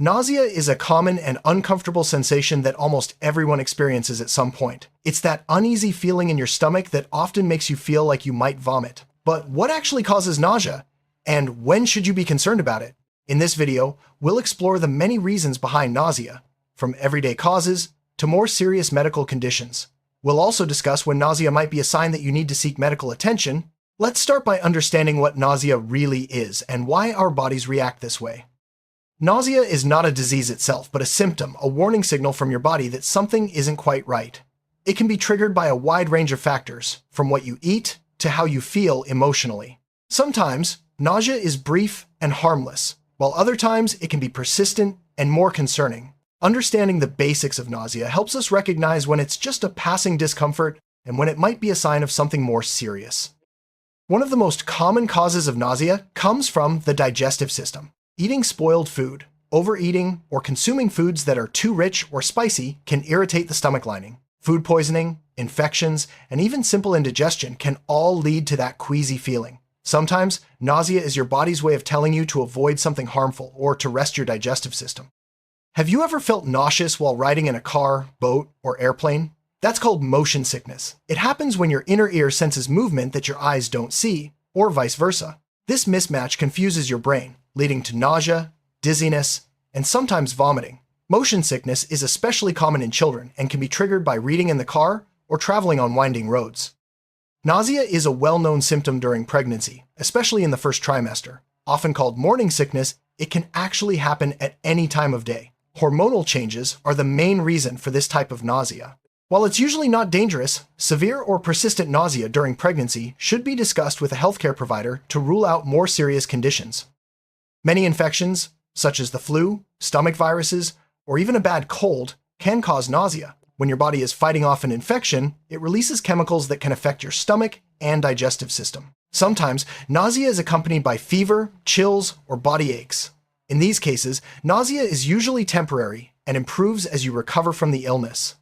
Nausea is a common and uncomfortable sensation that almost everyone experiences at some point. It's that uneasy feeling in your stomach that often makes you feel like you might vomit. But what actually causes nausea? And when should you be concerned about it? In this video, we'll explore the many reasons behind nausea, from everyday causes to more serious medical conditions. We'll also discuss when nausea might be a sign that you need to seek medical attention. Let's start by understanding what nausea really is and why our bodies react this way. Nausea is not a disease itself, but a symptom, a warning signal from your body that something isn't quite right. It can be triggered by a wide range of factors, from what you eat to how you feel emotionally. Sometimes, nausea is brief and harmless, while other times it can be persistent and more concerning. Understanding the basics of nausea helps us recognize when it's just a passing discomfort and when it might be a sign of something more serious. One of the most common causes of nausea comes from the digestive system. Eating spoiled food, overeating, or consuming foods that are too rich or spicy can irritate the stomach lining. Food poisoning, infections, and even simple indigestion can all lead to that queasy feeling. Sometimes, nausea is your body's way of telling you to avoid something harmful or to rest your digestive system. Have you ever felt nauseous while riding in a car, boat, or airplane? That's called motion sickness. It happens when your inner ear senses movement that your eyes don't see, or vice versa. This mismatch confuses your brain, leading to nausea, dizziness, and sometimes vomiting. Motion sickness is especially common in children and can be triggered by reading in the car or traveling on winding roads. Nausea is a well-known symptom during pregnancy, especially in the first trimester. Often called morning sickness, it can actually happen at any time of day. Hormonal changes are the main reason for this type of nausea. While it's usually not dangerous, severe or persistent nausea during pregnancy should be discussed with a healthcare provider to rule out more serious conditions. Many infections, such as the flu, stomach viruses, or even a bad cold, can cause nausea. When your body is fighting off an infection, it releases chemicals that can affect your stomach and digestive system. Sometimes, nausea is accompanied by fever, chills, or body aches. In these cases, nausea is usually temporary and improves as you recover from the illness.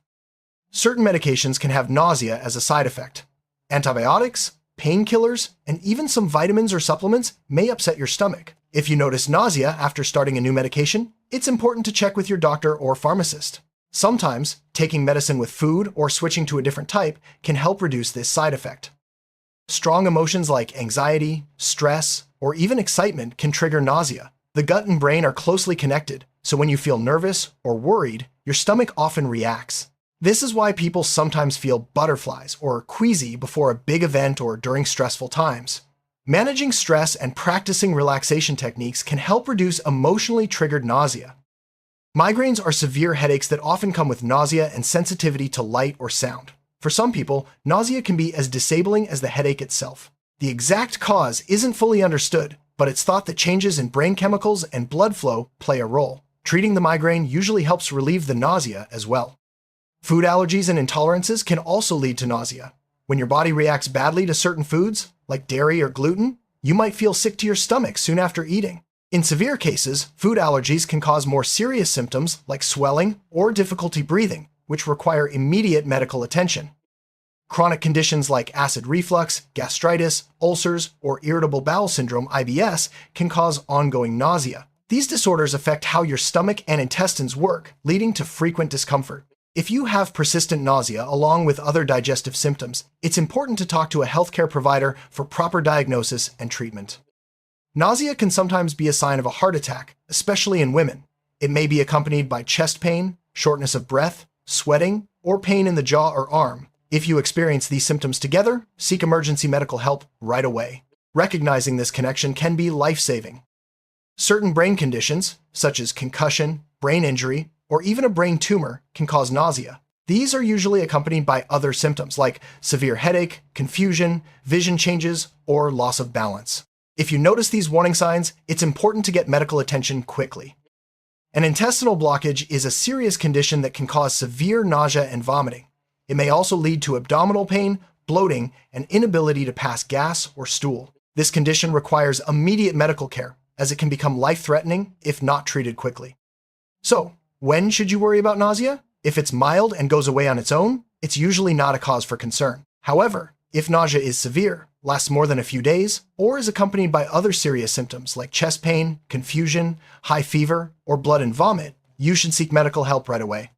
Certain medications can have nausea as a side effect. Antibiotics, painkillers, and even some vitamins or supplements may upset your stomach. If you notice nausea after starting a new medication, it's important to check with your doctor or pharmacist. Sometimes, taking medicine with food or switching to a different type can help reduce this side effect. Strong emotions like anxiety, stress, or even excitement can trigger nausea. The gut and brain are closely connected, so when you feel nervous or worried, your stomach often reacts. This is why people sometimes feel butterflies or queasy before a big event or during stressful times. Managing stress and practicing relaxation techniques can help reduce emotionally triggered nausea. Migraines are severe headaches that often come with nausea and sensitivity to light or sound. For some people, nausea can be as disabling as the headache itself. The exact cause isn't fully understood, but it's thought that changes in brain chemicals and blood flow play a role. Treating the migraine usually helps relieve the nausea as well. Food allergies and intolerances can also lead to nausea. When your body reacts badly to certain foods, like dairy or gluten, you might feel sick to your stomach soon after eating. In severe cases, food allergies can cause more serious symptoms like swelling or difficulty breathing, which require immediate medical attention. Chronic conditions like acid reflux, gastritis, ulcers, or irritable bowel syndrome (IBS) can cause ongoing nausea. These disorders affect how your stomach and intestines work, leading to frequent discomfort. If you have persistent nausea along with other digestive symptoms, it's important to talk to a healthcare provider for proper diagnosis and treatment. Nausea can sometimes be a sign of a heart attack, especially in women. It may be accompanied by chest pain, shortness of breath, sweating, or pain in the jaw or arm. If you experience these symptoms together, seek emergency medical help right away. Recognizing this connection can be life-saving. Certain brain conditions, such as concussion, brain injury, or even a brain tumor, can cause nausea. These are usually accompanied by other symptoms like severe headache, confusion, vision changes, or loss of balance. If you notice these warning signs, it's important to get medical attention quickly. An intestinal blockage is a serious condition that can cause severe nausea and vomiting. It may also lead to abdominal pain, bloating, and inability to pass gas or stool. This condition requires immediate medical care, as it can become life-threatening if not treated quickly. So, when should you worry about nausea? If it's mild and goes away on its own, it's usually not a cause for concern. However, if nausea is severe, lasts more than a few days, or is accompanied by other serious symptoms like chest pain, confusion, high fever, or blood and vomit, you should seek medical help right away.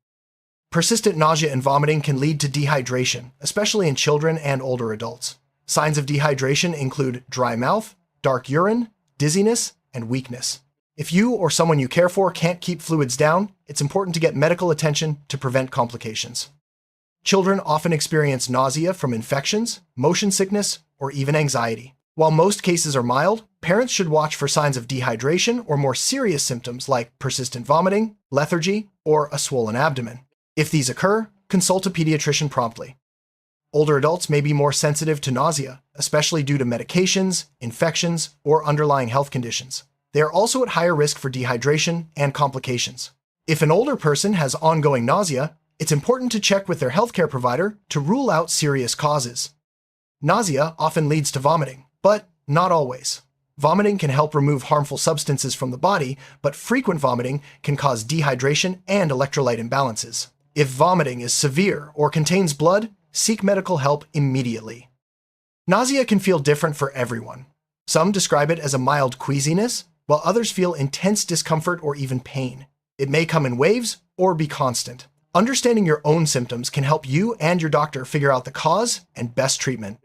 Persistent nausea and vomiting can lead to dehydration, especially in children and older adults. Signs of dehydration include dry mouth, dark urine, dizziness, and weakness. If you or someone you care for can't keep fluids down, it's important to get medical attention to prevent complications. Children often experience nausea from infections, motion sickness, or even anxiety. While most cases are mild, parents should watch for signs of dehydration or more serious symptoms like persistent vomiting, lethargy, or a swollen abdomen. If these occur, consult a pediatrician promptly. Older adults may be more sensitive to nausea, especially due to medications, infections, or underlying health conditions. They are also at higher risk for dehydration and complications. If an older person has ongoing nausea, it's important to check with their healthcare provider to rule out serious causes. Nausea often leads to vomiting, but not always. Vomiting can help remove harmful substances from the body, but frequent vomiting can cause dehydration and electrolyte imbalances. If vomiting is severe or contains blood, seek medical help immediately. Nausea can feel different for everyone. Some describe it as a mild queasiness, while others feel intense discomfort or even pain. It may come in waves or be constant. Understanding your own symptoms can help you and your doctor figure out the cause and best treatment.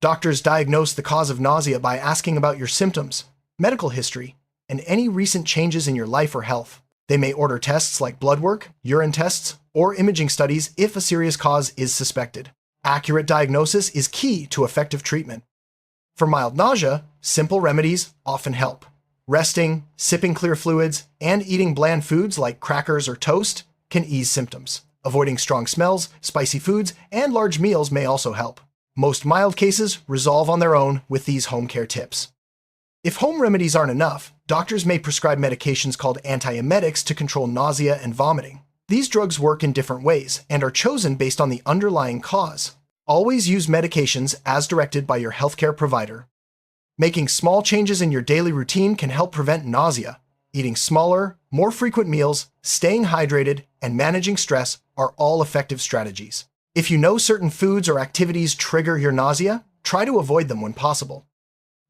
Doctors diagnose the cause of nausea by asking about your symptoms, medical history, and any recent changes in your life or health. They may order tests like blood work, urine tests, or imaging studies if a serious cause is suspected. Accurate diagnosis is key to effective treatment. For mild nausea, simple remedies often help. Resting, sipping clear fluids, and eating bland foods like crackers or toast can ease symptoms. Avoiding strong smells, spicy foods, and large meals may also help. Most mild cases resolve on their own with these home care tips. If home remedies aren't enough, doctors may prescribe medications called antiemetics to control nausea and vomiting. These drugs work in different ways and are chosen based on the underlying cause. Always use medications as directed by your healthcare provider. Making small changes in your daily routine can help prevent nausea. Eating smaller, more frequent meals, staying hydrated, and managing stress are all effective strategies. If you know certain foods or activities trigger your nausea, try to avoid them when possible.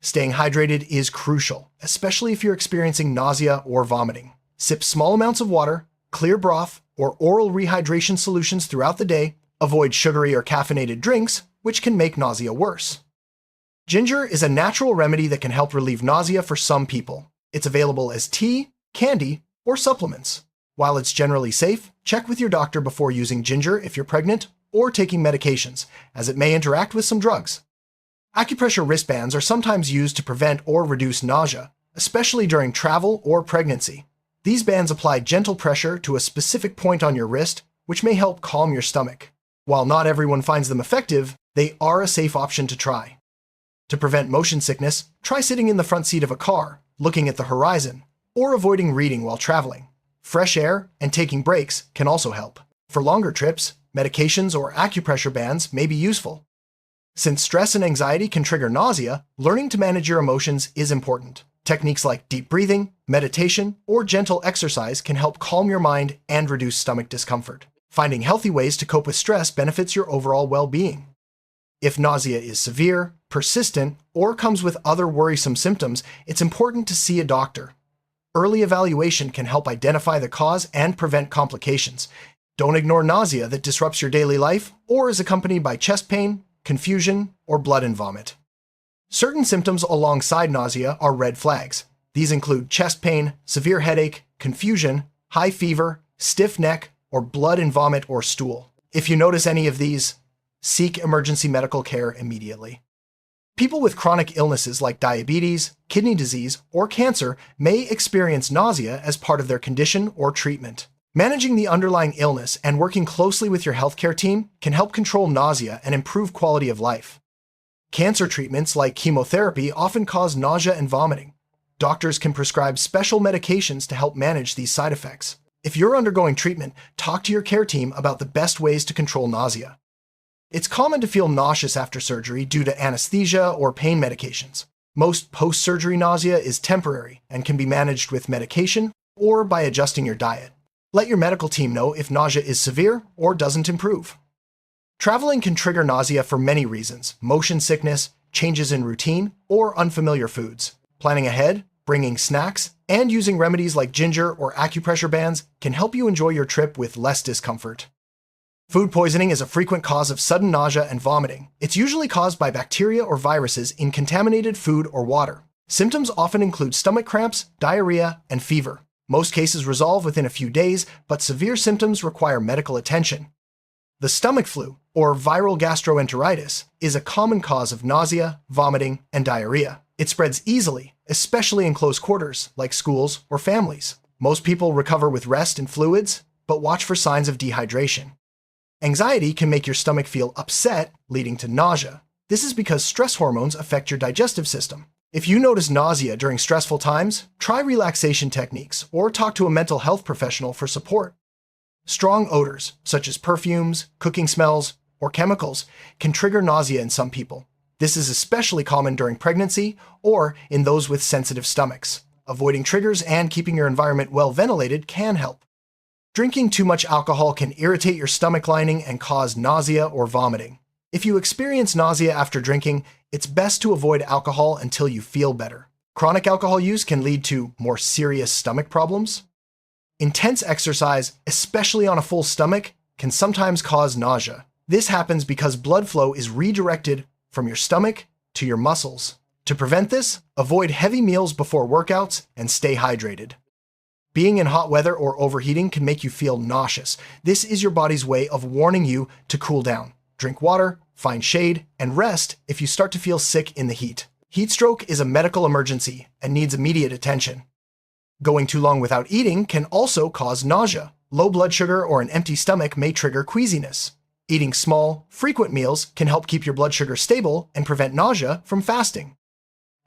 Staying hydrated is crucial, especially if you're experiencing nausea or vomiting. Sip small amounts of water, clear broth, or oral rehydration solutions throughout the day. Avoid sugary or caffeinated drinks, which can make nausea worse. Ginger is a natural remedy that can help relieve nausea for some people. It's available as tea, candy, or supplements. While it's generally safe, check with your doctor before using ginger if you're pregnant or taking medications, as it may interact with some drugs. Acupressure wristbands are sometimes used to prevent or reduce nausea, especially during travel or pregnancy. These bands apply gentle pressure to a specific point on your wrist, which may help calm your stomach. While not everyone finds them effective, they are a safe option to try. To prevent motion sickness, try sitting in the front seat of a car, looking at the horizon, or avoiding reading while traveling. Fresh air and taking breaks can also help. For longer trips, medications or acupressure bands may be useful. Since stress and anxiety can trigger nausea, learning to manage your emotions is important. Techniques like deep breathing, meditation, or gentle exercise can help calm your mind and reduce stomach discomfort. Finding healthy ways to cope with stress benefits your overall well-being. If nausea is severe, persistent, or comes with other worrisome symptoms, it's important to see a doctor. Early evaluation can help identify the cause and prevent complications. Don't ignore nausea that disrupts your daily life or is accompanied by chest pain, confusion, or blood and vomit. Certain symptoms alongside nausea are red flags. These include chest pain, severe headache, confusion, high fever, stiff neck, or blood and vomit or stool. If you notice any of these, seek emergency medical care immediately. People with chronic illnesses like diabetes, kidney disease, or cancer may experience nausea as part of their condition or treatment. Managing the underlying illness and working closely with your healthcare team can help control nausea and improve quality of life. Cancer treatments like chemotherapy often cause nausea and vomiting. Doctors can prescribe special medications to help manage these side effects. If you're undergoing treatment, talk to your care team about the best ways to control nausea. It's common to feel nauseous after surgery due to anesthesia or pain medications. Most post-surgery nausea is temporary and can be managed with medication or by adjusting your diet. Let your medical team know if nausea is severe or doesn't improve. Traveling can trigger nausea for many reasons: motion sickness, changes in routine, or unfamiliar foods. Planning ahead, bringing snacks, and using remedies like ginger or acupressure bands can help you enjoy your trip with less discomfort. Food poisoning is a frequent cause of sudden nausea and vomiting. It's usually caused by bacteria or viruses in contaminated food or water. Symptoms often include stomach cramps, diarrhea, and fever. Most cases resolve within a few days, but severe symptoms require medical attention. The stomach flu, or viral gastroenteritis, is a common cause of nausea, vomiting, and diarrhea. It spreads easily, especially in close quarters, like schools or families. Most people recover with rest and fluids, but watch for signs of dehydration. Anxiety can make your stomach feel upset, leading to nausea. This is because stress hormones affect your digestive system. If you notice nausea during stressful times, try relaxation techniques or talk to a mental health professional for support. Strong odors, such as perfumes, cooking smells, or chemicals, can trigger nausea in some people. This is especially common during pregnancy or in those with sensitive stomachs. Avoiding triggers and keeping your environment well ventilated can help. Drinking too much alcohol can irritate your stomach lining and cause nausea or vomiting. If you experience nausea after drinking, it's best to avoid alcohol until you feel better. Chronic alcohol use can lead to more serious stomach problems. Intense exercise, especially on a full stomach, can sometimes cause nausea. This happens because blood flow is redirected from your stomach to your muscles. To prevent this, avoid heavy meals before workouts and stay hydrated. Being in hot weather or overheating can make you feel nauseous. This is your body's way of warning you to cool down. Drink water, find shade, and rest if you start to feel sick in the heat. Heat stroke is a medical emergency and needs immediate attention. Going too long without eating can also cause nausea. Low blood sugar or an empty stomach may trigger queasiness. Eating small, frequent meals can help keep your blood sugar stable and prevent nausea from fasting.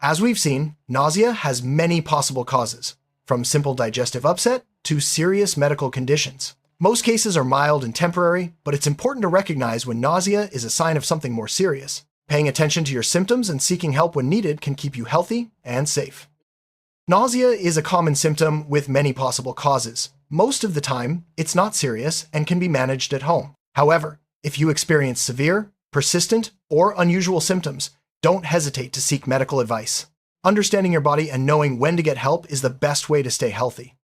As we've seen, nausea has many possible causes, from simple digestive upset to serious medical conditions. Most cases are mild and temporary, but it's important to recognize when nausea is a sign of something more serious. Paying attention to your symptoms and seeking help when needed can keep you healthy and safe. Nausea is a common symptom with many possible causes. Most of the time, it's not serious and can be managed at home. However, if you experience severe, persistent, or unusual symptoms, don't hesitate to seek medical advice. Understanding your body and knowing when to get help is the best way to stay healthy.